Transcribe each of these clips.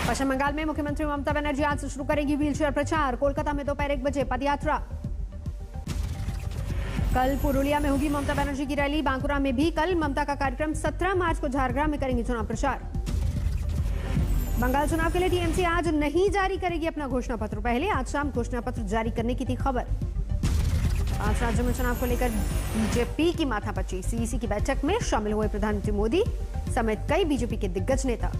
पश्चिम बंगाल में मुख्यमंत्री ममता बनर्जी आज से शुरू करेंगी व्हीलचेयर प्रचार। कोलकाता में दोपहर 1 बजे पदयात्रा। कल पुरुलिया में होगी ममता बनर्जी की रैली। बांकुरा में भी कल ममता का कार्यक्रम। 17 मार्च को झारग्राम में करेंगी चुनाव प्रचार। बंगाल चुनाव के लिए टीएमसी आज नहीं जारी करेगी अपना घोषणा पत्र। पहले आज शाम घोषणा पत्र जारी करने की थी खबर। 5 राज्यों में चुनाव को लेकर बीजेपी की माथापच्ची। सीईसी की बैठक में शामिल हुए प्रधानमंत्री मोदी समेत कई बीजेपी के दिग्गज नेता।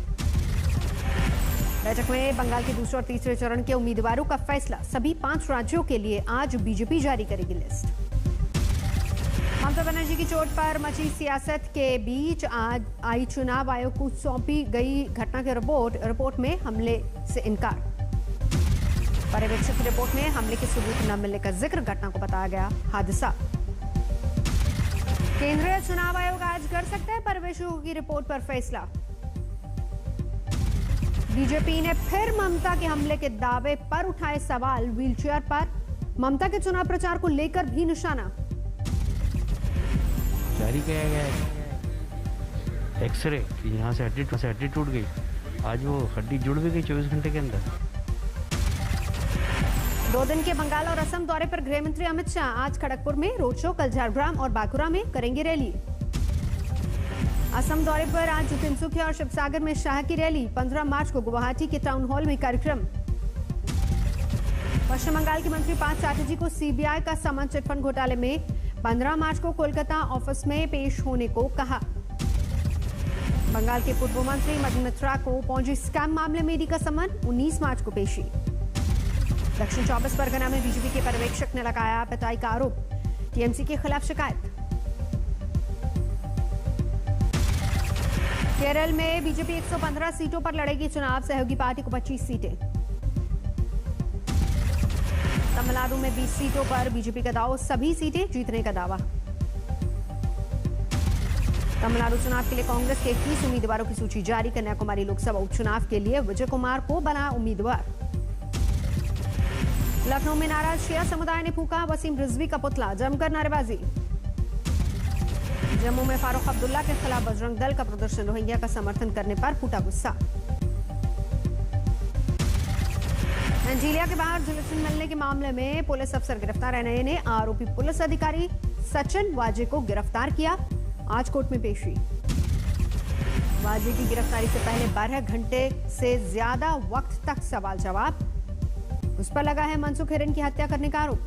बैठक में बंगाल के दूसरे और तीसरे चरण के उम्मीदवारों का फैसला। सभी 5 राज्यों के लिए आज बीजेपी जारी करेगी लिस्ट। ममता बनर्जी की चोट पर मची सियासत के बीच आज आई चुनाव आयोग को सौंपी गई घटना की रिपोर्ट में हमले से इनकार। पर्यवेक्षक की रिपोर्ट में हमले के सबूत न मिलने का जिक्र। घटना को बताया गया हादसा। केंद्रीय चुनाव आयोग आज कर सकता है पर्यवेक्षकों की रिपोर्ट पर फैसला। बीजेपी ने फिर ममता के हमले के दावे पर उठाए सवाल। व्हीलचेयर पर ममता के चुनाव प्रचार को लेकर भी निशाना जारी किया गया है। एक्सरे यहाँ से हड्डी टूट गई। आज वो हड्डी जुड़ भी गई 24 घंटे के अंदर। 2 दिन के बंगाल और असम दौरे पर गृह मंत्री अमित शाह आज खड़गपुर में रोड शो, कल झारग्राम और बांकुरा में करेंगे रैली। असम दौरे पर आज तिनसुकिया और शिवसागर में शाह की रैली। 15 मार्च को गुवाहाटी के टाउन हॉल में कार्यक्रम। पश्चिम बंगाल के मंत्री पार्थ चैटर्जी को सीबीआई का सामान चिटफंड घोटाले में 15 मार्च को कोलकाता ऑफिस में पेश होने को कहा। बंगाल के पूर्व मंत्री मदन मित्रा को पौंजी स्कैम मामले में ईडी का सम्मन। 19 मार्च को पेशी। दक्षिण 24 परगना में बीजेपी के पर्यवेक्षक ने लगाया पिटाई का आरोप। टीएमसी के खिलाफ शिकायत। केरल में बीजेपी 115 सीटों पर लड़ेगी चुनाव। सहयोगी पार्टी को 25 सीटें। तमिलनाडु में 20 सीटों पर बीजेपी का दाव, सभी सीटें जीतने का दावा। तमिलनाडु चुनाव के लिए कांग्रेस के 21 उम्मीदवारों की सूची जारी। कन्याकुमारी लोकसभा उपचुनाव के लिए विजय कुमार को बना उम्मीदवार। लखनऊ में नाराज शिया समुदाय ने फूंका वसीम रिजवी का पुतला। जमकर नारेबाजी। जम्मू में फारूक अब्दुल्ला के खिलाफ बजरंग दल का प्रदर्शन। रोहिंग्या का समर्थन करने पर फूटा गुस्सा। एंजीलिया के बाहर जुलूस मिलने के मामले में पुलिस अफसर गिरफ्तार। एनआईए ने आरोपी पुलिस अधिकारी सचिन वाजे को गिरफ्तार किया। आज कोर्ट में पेशी। वाजे की गिरफ्तारी से पहले 12 घंटे से ज्यादा वक्त तक सवाल जवाब। उस पर लगा है मनसुख हिरेन की हत्या करने का आरोप।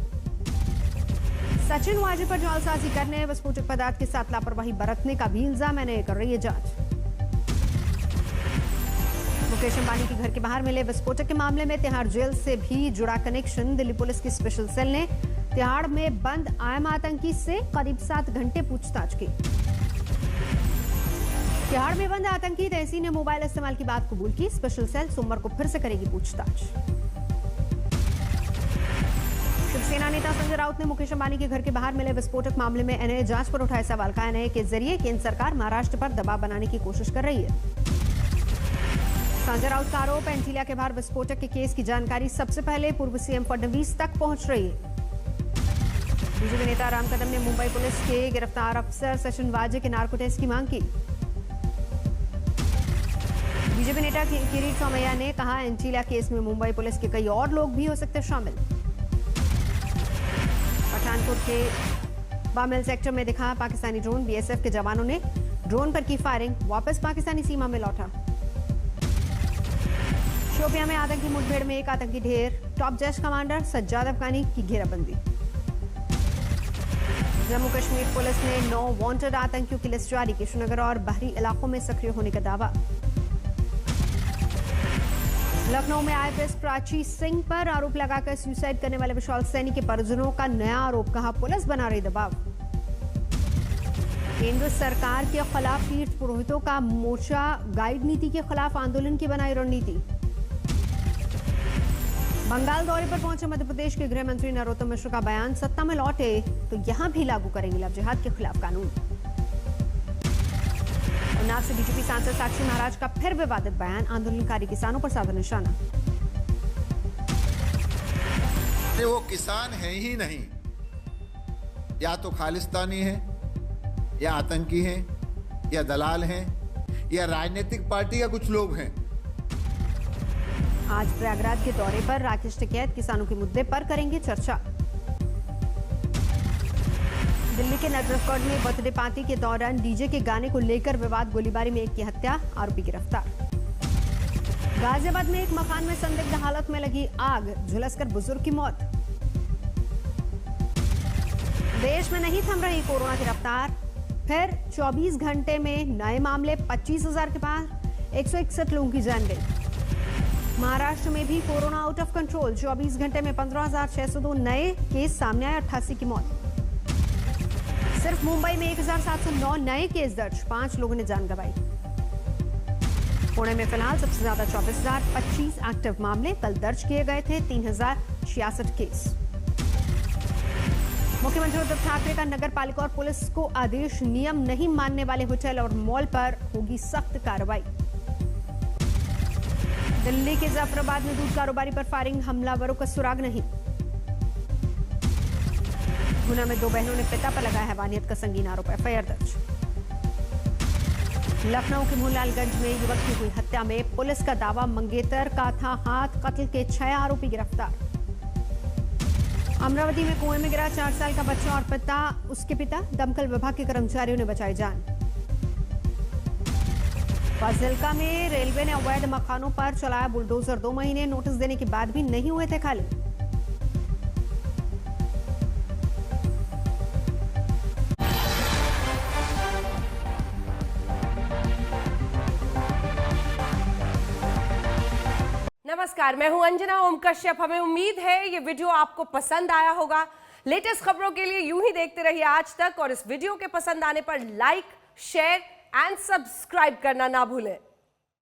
सचिन वाजे पर जालसाजी करने, विस्फोटक पदार्थ के साथ लापरवाही बरतने का भी इल्जाम। एनआईए कर रही है जांच। मुकेश अंबानी के घर के बाहर मिले विस्फोटक के मामले में तिहाड़ जेल से भी जुड़ा कनेक्शन। दिल्ली पुलिस की स्पेशल सेल ने तिहाड़ में बंद आयम आतंकी से करीब 7 घंटे पूछताछ की। तिहाड़ में बंद आतंकी तहसी ने मोबाइल इस्तेमाल की बात कबूल की। स्पेशल सेल सोमवार को फिर से करेगी पूछताछ। शिवसेना नेता संजय राउत ने मुकेश अंबानी के घर के बाहर मिले विस्फोटक मामले में एनआईए जांच पर उठाए सवाल का। एनआईए के जरिए केंद्र सरकार महाराष्ट्र पर दबाव बनाने की कोशिश कर रही है। संजय राउत का आरोप, एंटीलिया के बाहर विस्फोटक के केस की जानकारी सबसे पहले पूर्व सीएम फडणवीस तक पहुंच रही है। बीजेपी नेता राम कदम ने मुंबई पुलिस के गिरफ्तार अफसर सचिन वाजे के नार्को टेस्ट की मांग की। बीजेपी नेता किरीट सोमैया ने कहा, एंटीलिया केस में मुंबई पुलिस के कई और लोग भी हो सकते शामिल। पठानकोट के बामेल सेक्टर में दिखा पाकिस्तानी ड्रोन। बीएसएफ के जवानों ने ड्रोन पर की फायरिंग। वापस पाकिस्तानी सीमा में लौटा। शोपियां में आतंकी मुठभेड़ में 1 आतंकी ढेर। टॉप जैश कमांडर सज्जाद अफगानी की घेराबंदी। जम्मू कश्मीर पुलिस ने 9 वांटेड आतंकियों की लिस्ट जारी की। श्रीनगर और बाहरी इलाकों में सक्रिय होने का दावा। लखनऊ में आईपीएस प्राची सिंह पर आरोप लगाकर सुसाइड करने वाले विशाल सैनी के परिजनों का नया आरोप। कहा, पुलिस बना रही दबाव। केंद्र सरकार के खिलाफ तीर्थ पुरोहितों का मोर्चा। गाइड नीति के खिलाफ आंदोलन की बनाई रणनीति। बंगाल दौरे पर पहुंचे मध्य प्रदेश के गृह मंत्री नरोत्तम मिश्र का बयान, सत्ता में लौटे तो यहां भी लागू करेंगे लव जिहाद के खिलाफ कानून। उन्नाव से बीजेपी सांसद साक्षी महाराज का फिर विवादित बयान, आंदोलनकारी किसानों पर साधा निशाना। वो किसान है ही नहीं, या तो खालिस्तानी है, या आतंकी हैं, या दलाल हैं, या राजनीतिक पार्टी का कुछ लोग हैं। आज प्रयागराज के दौरे पर राकेश टिकैत किसानों के मुद्दे पर करेंगे चर्चा। दिल्ली के नटरफगढ़ में बर्थडे पार्टी के दौरान डीजे के गाने को लेकर विवाद, गोलीबारी में एक की हत्या, आरोपी गिरफ्तार। गाजियाबाद में एक मकान में संदिग्ध हालत में लगी आग, झुलसकर बुजुर्ग की मौत। देश में नहीं थम रही कोरोना की रफ्तार, फिर 24 घंटे में नए मामले 25,000 के पार, 161 लोगों की जान गई। महाराष्ट्र में भी कोरोना आउट ऑफ कंट्रोल, 24 घंटे में 15,602 नए केस सामने आए, 88 की मौत। सिर्फ मुंबई में 1,709 नए केस दर्ज, 5 लोगों ने जान गंवाई। पुणे में फिलहाल सबसे ज्यादा 24,025 एक्टिव मामले कल दर्ज किए गए थे, 3,066 केस। मुख्यमंत्री उद्धव ठाकरे का नगर पालिका और पुलिस को आदेश, नियम नहीं मानने वाले होटल और मॉल पर होगी सख्त कार्रवाई। दिल्ली के जाफराबाद में दूध कारोबारी पर फायरिंग, हमलावरों का सुराग नहीं। गुना में 2 बहनों ने पिता पर लगाया हैवानियत का संगीन आरोप, एफआईआर दर्ज। लखनऊ के मोहनलालगंज में युवक की हुई हत्या में पुलिस का दावा, मंगेतर का था हाथ, कत्ल के 6 आरोपी गिरफ्तार। अमरावती में कुएं में गिरा 4 साल का बच्चा और उसके पिता, दमकल विभाग के कर्मचारियों ने बचाई जान। फाजिल्का में रेलवे ने अवैध मकानों पर चलाया बुलडोजर, 2 महीने नोटिस देने के बाद भी नहीं हुए थे खाली। नमस्कार, मैं हूं अंजना ओम कश्यप। हमें उम्मीद है ये वीडियो आपको पसंद आया होगा। लेटेस्ट खबरों के लिए यूं ही देखते रहिए आज तक, और इस वीडियो के पसंद आने पर लाइक, शेयर एंड सब्सक्राइब करना ना भूलें।